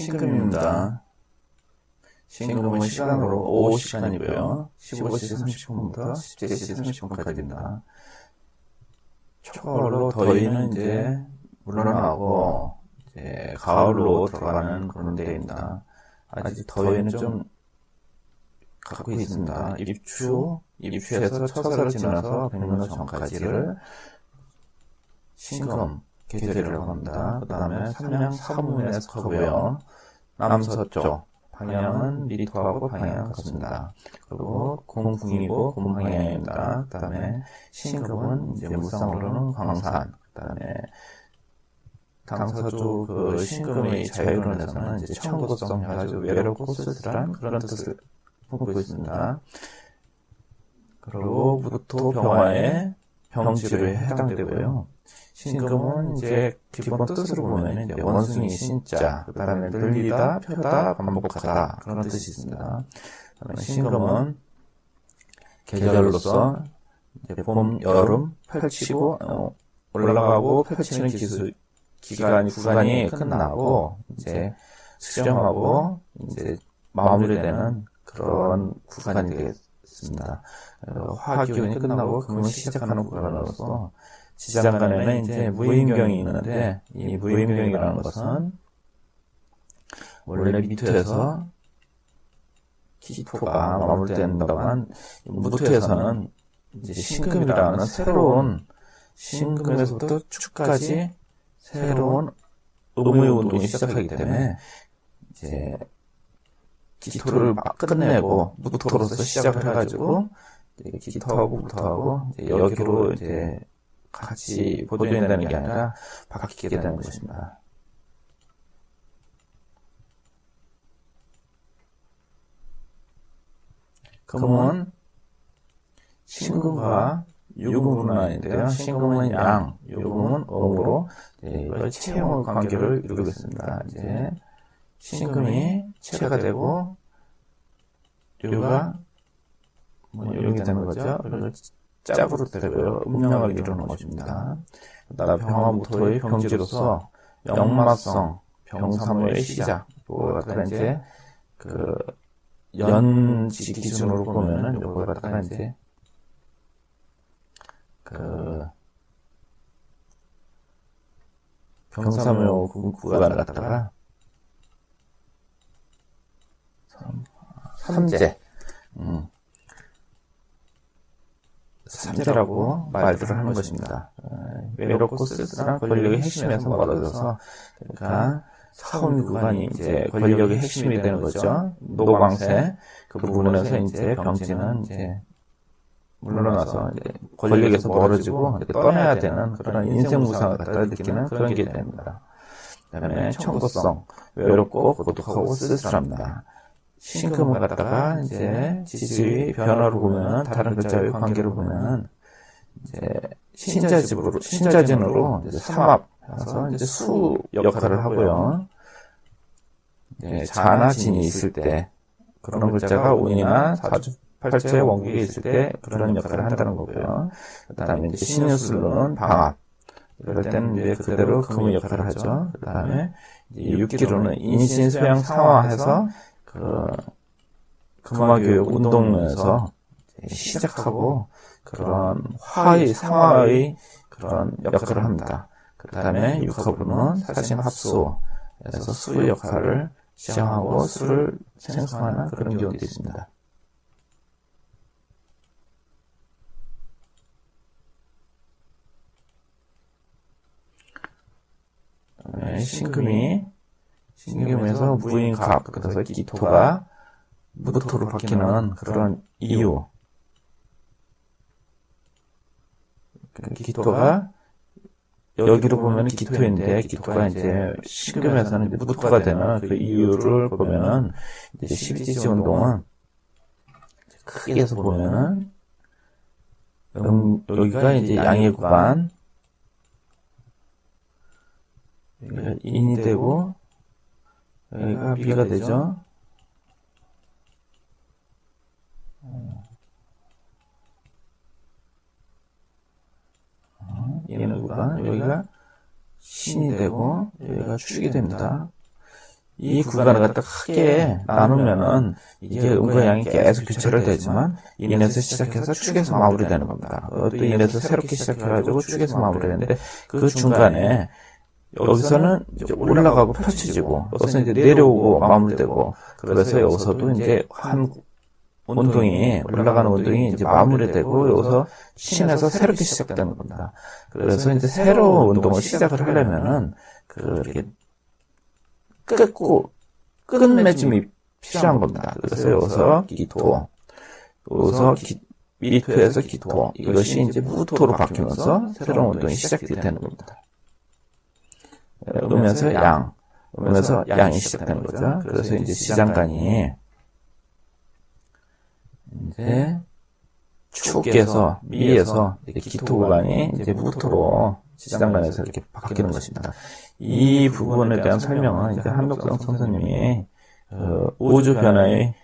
신금입니다. 신금은 시간으로 오후 시간이고요. 15시 30분부터 17시 30분까지입니다. 초가을로 더위는 이제 물러나고 이제 가을로 들어가는 그런 때입니다. 아직 더위는 좀 갖고 있습니다. 입추에서 처서를 지나서 백로 전까지를 신금 계절이라고 합니다. 그 다음에 삼양 사무문에 속하고요. 남서쪽 방향은 리토하고 방향은 같습니다. 그리고 공풍이고 공방향입니다. 그 다음에 신금은 이제 물상으로는 광산, 그 다음에 당서주 그 신금의 자유론에서는 이제 청고성 해가지고 외롭고 쓸쓸한 그런 뜻을 품고 있습니다. 그리고 무토 병화의 병지로에 해당되고요. 신금은 이제 기본 뜻으로 보면 이제 원숭이 신자, 그 다음에 늘리다, 펴다, 반복하다 그런 뜻이 있습니다. 신금은 계절로서 이제 봄, 여름 펼치고 올라가고 펼치는 구간이 끝나고 이제 수정하고 이제 마무리되는 그런 구간이 되겠습니다. 화기운이 끝나고 금은 시작하는 구간으로서 지장간에는 이제 무인경이 있는데 이 무인경이라는 것은 원래 미토에서 기토가 마무리된다만 무토에서는 이제 신금이라는 새로운 신금에서부터 축까지 새로운 의무의 운동이 시작하기 때문에 이제 기토를 막 끝내고 무토로서 시작을 해가지고 기토하고 무토하고 여기로 이제 같이 보존된다는 게 아니라 바뀌게 되는 것입니다. 금은 신금과 유금으로 나뉘는데요. 신금은 양, 유금은 음으로 이걸 체형의 관계를 이루고 있습니다. 이제 신금이 체가 되고 유가 용이 되는 거죠. 그걸 짝으로 되고요. 음양을 이루는 것입니다. 그다음 병화무토의 병지로서 역마성, 병사무의 시작, 요걸 갖다가 이제 그 연지 기준으로 보면은 요걸 갖다가 이제 그 병사무 구간을 갖다가 삼재라고 말들을 하는 것입니다. 외롭고 쓸쓸한 권력의 핵심에서 멀어져서, 그러니까 사후미 구간이 이제 권력의 핵심이 되는 거죠. 노광세 그 부분에서 이제 병지는 이제 물러나서 이제 권력에서 멀어지고 떠나야 되는 그런 인생 무상을 갖다 느끼는 그런 게 됩니다. 그 다음에 청고성, 외롭고 고독하고 쓸쓸합니다. 신금을 갖다가 이제 지지의 변화로 보면은 다른 글자의 관계로 보면은 이제 신자진으로 이제 삼합해서 이제 수 역할을 하고요. 이제 자나 진이 있을 때 그런 글자가 운이나 사주팔자의 원국에 있을 때 그런 역할을 한다는 거고요. 그다음에 이제 신유술로는 방합. 이럴 때는 이제 그대로 금의 역할을 하죠. 그다음에 이제 육기로는 인신수양 상화해서 금화교육 운동에서 시작하고 그런 상화의 그런 역할을 합니다. 그 다음에 육합으로는 사신합수에서 수의 역할을 시작하고 수를 생성하는 그런 경우도 있습니다. 신금에서 무인갑, 그래서 기토가 무토로 바뀌는 그런 이유. 기토가 여기로 보면 기토인데 기토가 이제 신금에서는 무토가 되는 그 이유를 보면은 이제 12지지 운동은 크게 해서 보면은 여기가 이제 양의 구간, 여기가 인이 되고 여기가 비가 되죠. 얘는 구간, 여기가 신이 되고 여기가 축이 됩니다. 이 구간을 갖다 크게 나누면은 이게 음거양이 계속 교체를 되지만 인에서 시작해서 축에서 마무리되는 겁니다. 또 인에서 새롭게 시작해가지고 축에서 마무리되는데 그 중간에 여기서는 이제 올라가고 펼쳐지고 여기서 이제 내려오고 마무리되고 그래서 여기서도 이제 한 운동이 올라가는 운동이 이제 마무리되고 여기서 신에서 새롭게 시작되는 겁니다. 그래서 이제 새로운 운동을 시작을 하려면은 이렇게 끝맺음이 필요한 겁니다. 그래서 여기서 기토, 여기서 미토에서 기토, 이것이 이제 무토로 바뀌면서 새로운 운동이 시작이 되는 겁니다. 음에서 양, 음에서 양이 시작되는 거죠. 그래서 이제 시장간이 이제 축에서 미에서 기토 구간이 이제 무토로 시장간에서 이렇게 바뀌는 것입니다. 이 부분에 대한 설명은 이제 한덕성 선생님이 우주 변화의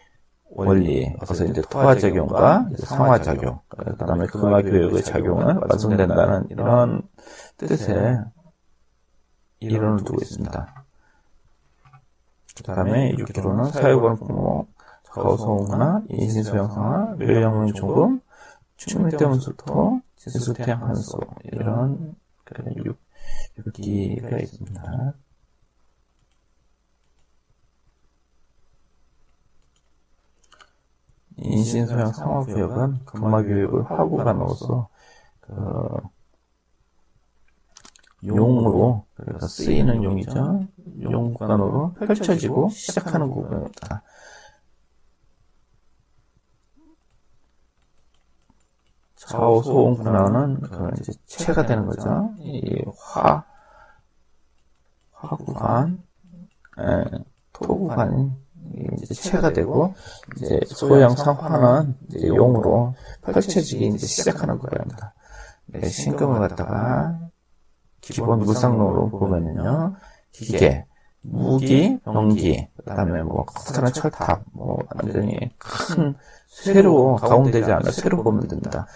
원리, 그래서 이제 토화작용과 상화작용, 그 다음에 금화교육의 작용은 완성된다는 이런 뜻의 이론을 두고 있습니다. 그 다음에 6기로는 사유권 풍목, 좌우소음화, 인신소형상화, 묘영중금, 충밀대문수토, 진수태양한소 이런 6기가 있습니다. 인신소형 상화구역은 금화교육을 화구간으로서 용으로 그러니까 쓰이는 용이죠. 용구간으로 펼쳐지고 시작하는 구간입니다. 좌우 소음 구간은 이제 체가 되는 거죠. 이 화구간, 토구간이 이제 체가 되고 이제 소형상 화는 이제 용으로 펼쳐지기 이제 시작하는 거랍니다. 신금을 갖다가 기본 물상론으로 보면은요, 기계, 무기, 병기, 그 다음에 커다란 철탑, 완전히 큰 쇠로 가공되지 않은 쇠로 보면 됩니다.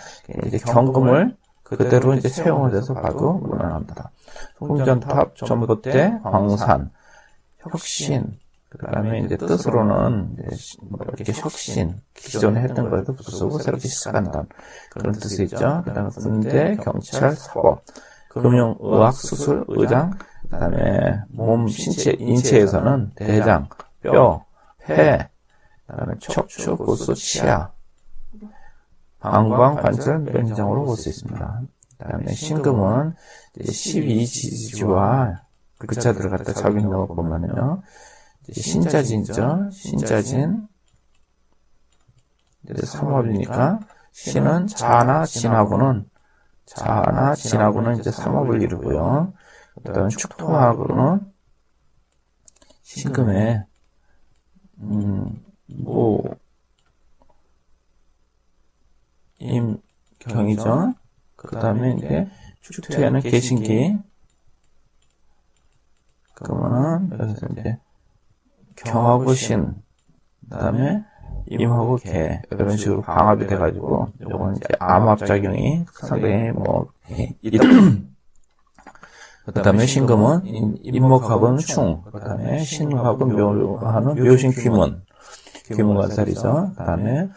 이제 경금을 그대로 이제 채용을 해서 봐도 무난합니다. 송전탑, 전봇대, 광산, 혁신, 그 다음에 이제 뜻으로는 이렇게 혁신, 기존에 했던 것도 부수고 새롭게 시작한다. 그런 뜻이 있죠. 그 다음에 군대, 경찰, 사법, 금융, 의학, 수술, 의장, 그 다음에 몸, 인체에서는 대장, 뼈, 폐, 그 다음에 척추, 고수, 치아, 방광, 관절, 면장으로 볼 수 있습니다. 그 다음에 신금은 12지지와 글자들을 갖다 적용해 보면요. 신자진이죠. 신자진. 삼업이니까, 신은 자나 진하고는 이제 삼업을 이루고요. 그 다음 축토하고는 신금에, 임경이죠. 그 다음에 이제 축토에는 개신기. 그러면은, 여기서 이제, 경하고 신, 그 다음에 임하고 개, 이런 식으로 방합이 돼가지고, 요건 이제 암합작용이 상당히 그 다음에 신금은 임목합은 충, 그 다음에 신합은 묘하는 묘신 귀문, 귀문관살이죠. 그 다음에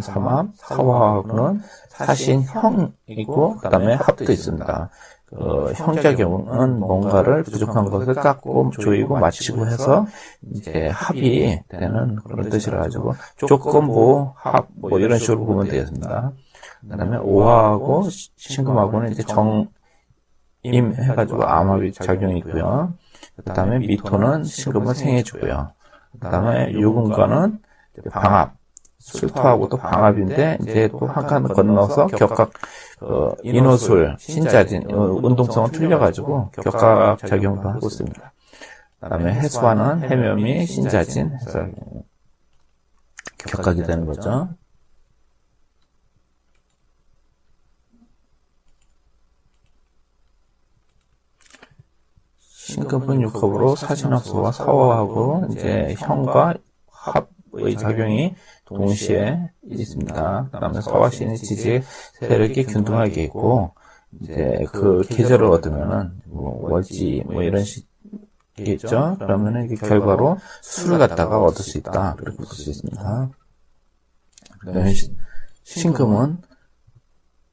삼합, 사화하고는 사신형이고, 그 다음에 합도 있습니다. 형작용은 뭔가를 부족한 것을 깎고 조이고 맞추고 해서 이제 합이 되는 그런 뜻이라 가지고 조건보 합 이런 식으로 보면 되겠습니다. 그다음에 오화하고 신금하고는 이제 정임 해가지고 암합이 작용이 있고요. 그다음에 미토는 신금을 생해주고요. 그다음에 유금과는 방합, 술토하고 또 방합인데 이제 또 한 칸 건너서 격각 인호술, 신자진 운동성은 틀려가지고 격각 작용도 하고 있습니다. 그다음에 해수화는 해묘미, 신자진 해서 격각이 되는 거죠. 신금은 육합으로 사신합소와 사화하고 이제 형과 합의 작용이 동시에 있습니다. 그 다음에 사화신의 지지에 세력이 균등하게 있고, 이제 그 계절을 얻으면은, 월지, 이런 있겠죠? 그러면은 이게 결과로 수를 갖다가 얻을 수 있다. 이렇게 볼 수 있습니다. 그다음에 신금은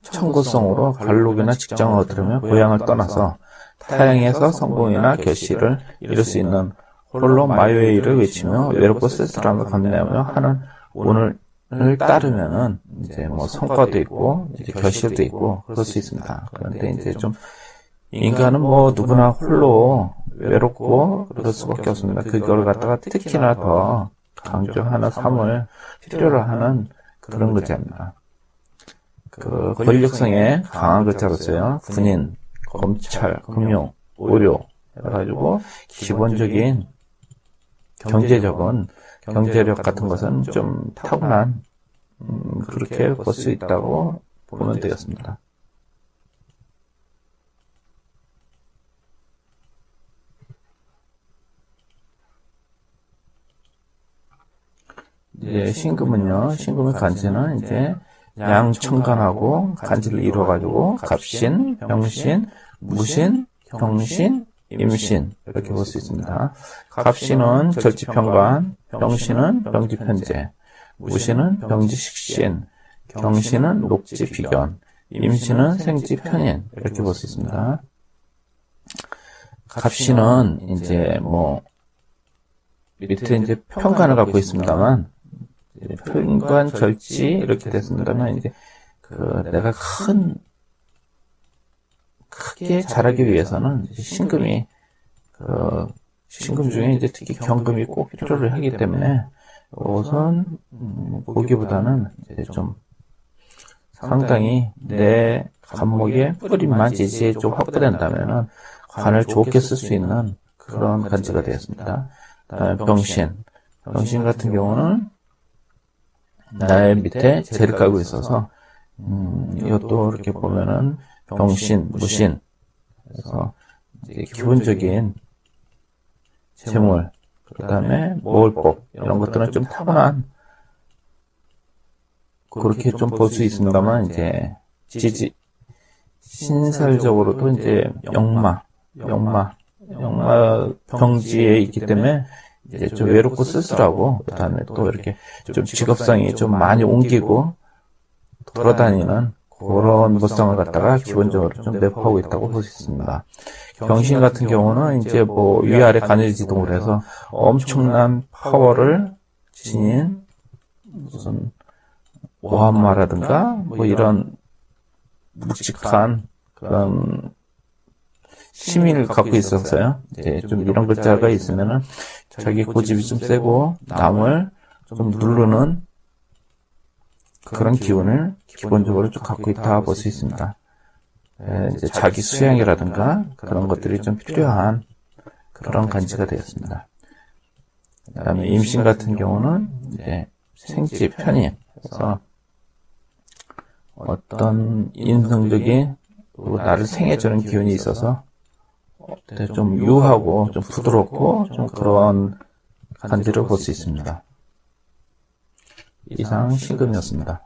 청구성으로 관록이나 직장을 얻으려면 고향을 떠나서 타향에서 성공이나 결실을 이룰 수 있는 홀로 마요웨이를 외치며 외롭고 쓸쓸함을 감내하며 하는 오늘을 따르면은 이제 뭐 성과도 있고 이제 결실도 있고 그럴 수 있습니다. 그런데 이제 좀 인간은 뭐 누구나 홀로 외롭고 그럴 수밖에 없습니다. 그걸 갖다가 특히나 더 강조하는 삶을 필요로 하는 그런 글자입니다. 그 권력성에 강한 글자로서요. 군인, 검찰, 금융, 의료 해가지고 기본적인 경제력 같은 것은 좀 타고난 그렇게 볼 수 있다고 보면 되겠습니다. 이제 신금의 간지는 이제 양천간하고 간지를 이루어가지고 갑신, 병신, 무신, 경신, 임신 이렇게 볼 수 있습니다. 갑신은 절지평관, 병신은 병지편제, 무신은 병지식신, 경신은 녹지비견, 임신은 생지편인 이렇게 볼 수 있습니다. 갑신은 이제 뭐 밑에 이제 평관을 갖고 있습니다만 평관 절지 이렇게 됐습니다만 이제 내가 크게 자라기 위해서는 신금이 신금 중에 이제 특히 경금이 꼭 필요를 하기 때문에 우선 보기보다는 이제 좀 상당히 내 간목의 뿌리만 지지에 좀 확보된다면은 관을 좋게 쓸 수 있는 그런 간지가 되었습니다. 그다음에 병신 같은 경우는 나의 밑에 재를 깔고 있어서 이것도 이렇게 보면은 병신, 무신 그래서 이제 기본적인 재물 그 다음에 모을법 이런 것들은 좀 타고난 그렇게 좀 볼 수 있습니다만 이제 신살적으로도 이제 영마 병지에 있기 때문에 이제 좀 외롭고 쓸쓸하고 그 다음에 또 이렇게 좀 직업성이 좀 많이 옮기고 돌아다니는 그런 모성을 갖다가 기본적으로 좀 내포하고 있다고 볼 수 있습니다. 경신 같은 경우는 이제 뭐 위아래 간일지동을 해서 엄청난 파워를 지닌 무슨 오한마라든가 뭐 이런 묵직한 그런 시민을 갖고 있었어요. 이제 좀 이런 글자가 있으면은 자기 고집이 좀 세고 남을 좀 누르는 그런 기운을 기본적으로 좀 갖고 있다 볼 수 있습니다. 이제 자기 수양이라든가 그런 것들이 좀 필요한 그런 간지가 되었습니다. 그 다음에 임신 같은 경우는 이제 생지 편임, 그래서 어떤 인성적인 나를 생해주는 기운이 있어서 좀 유하고 좀 부드럽고 좀 그런 간지를 볼 수 있습니다. 이상 신금이었습니다.